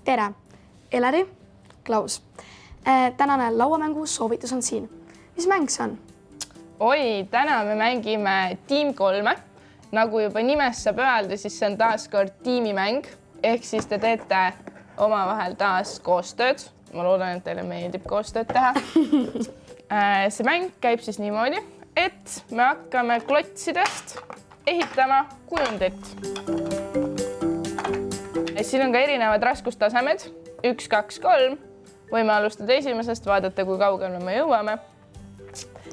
tere, Eleri, Klaus. Tänane lauamängu soovitus on siin. Mis mäng see on? Oi, täna me mängime Team 3. Nagu juba nimest saab öelda, siis see on taas kord tiimimäng. Ehk siis te teete omavahel taas koostööd. Ma loodan, et teile meeldib koostööd teha. See mäng käib siis niimoodi, et me hakkame klotsidest ehitama kujundit. Siin on ka erinevad raskustasemed. 1, 2, 3. Võime alustada esimesest, vaadata, kui kaugele me jõuame.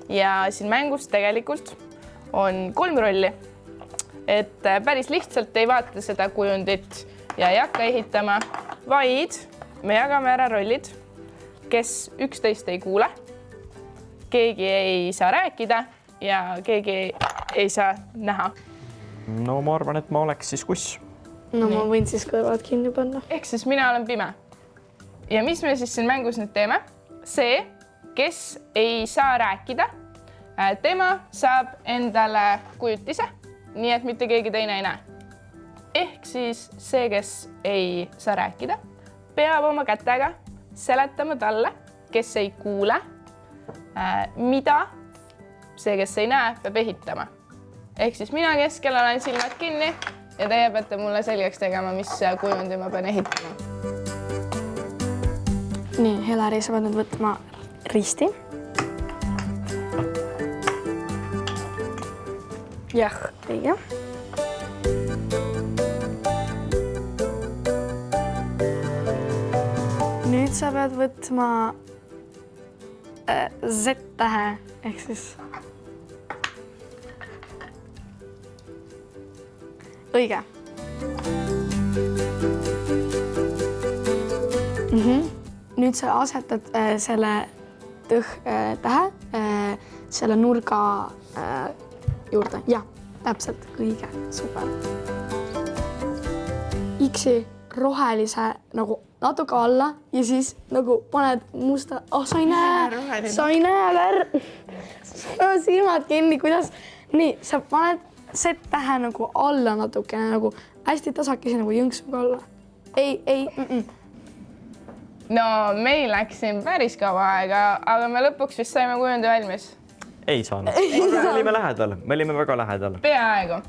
Ja siin mängus tegelikult on 3 rolli. Et päris lihtsalt ei vaata seda kujundit ja ei hakka ehitama, vaid me jagame ära rollid, kes üksteist ei kuule. Keegi ei saa rääkida ja keegi ei saa näha. No ma arvan, et ma oleks siis kuss. No ma võin siis kõrvad kinni panna. Ehk siis mina olen pime. Ja mis me siis siin mängus nüüd teeme? See, kes ei saa rääkida, tema saab endale kujutise, nii et mitte keegi teine ei näe. Ehk siis see, kes ei saa rääkida, peab oma kätega seletama talle, kes ei kuule, mida see, kes ei näe, peab ehitama. Ehk siis mina keskel olen silmad kinni ja teie peate mulle selgeks tegema, mis kujundi ma pean ehitama. Nii, Eleri, sa pead nüüd võtma risti. Jah, õige. Nüüd sa pead võtma Z-tähe, ehk siis õige. Nüüd sa asetad selle tähe selle nurga juurde. Ja, täpselt õige. Super. X-i rohelise nagu natuke alla ja siis nagu paned musta. Oh, sa ei näe. Silmad kinni, kuidas? Nii, sa paned Z-tähe nagu alla natukene, nagu hästi tasakesi nagu jõnksuga alla. Ei. No, meil läks siin päris kaua aega, aga me lõpuks vist saime kujundi valmis. Ei saanud. Me olime lähedal. Me olime väga lähedal. Peaaegu.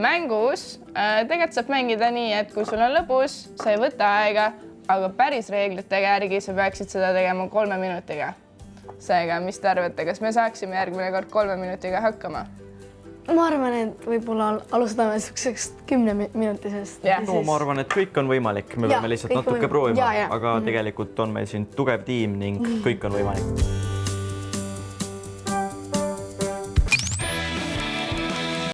Mängus tegelikult saab mängida nii, et kui sul on lõbus, sa ei võta aega, aga päris reeglite järgi sa peaksid seda tegema 3 minutiga. Seega, mis te arvate, kas me saaksime järgmine kord 3 minutiga hakkama? Ma arvan, et võib-olla alustame selliseks 10 minutisest. No ma arvan, et kõik on võimalik. Me peame lihtsalt natuke proovima, aga tegelikult on meil siin tugev tiim ning kõik on võimalik.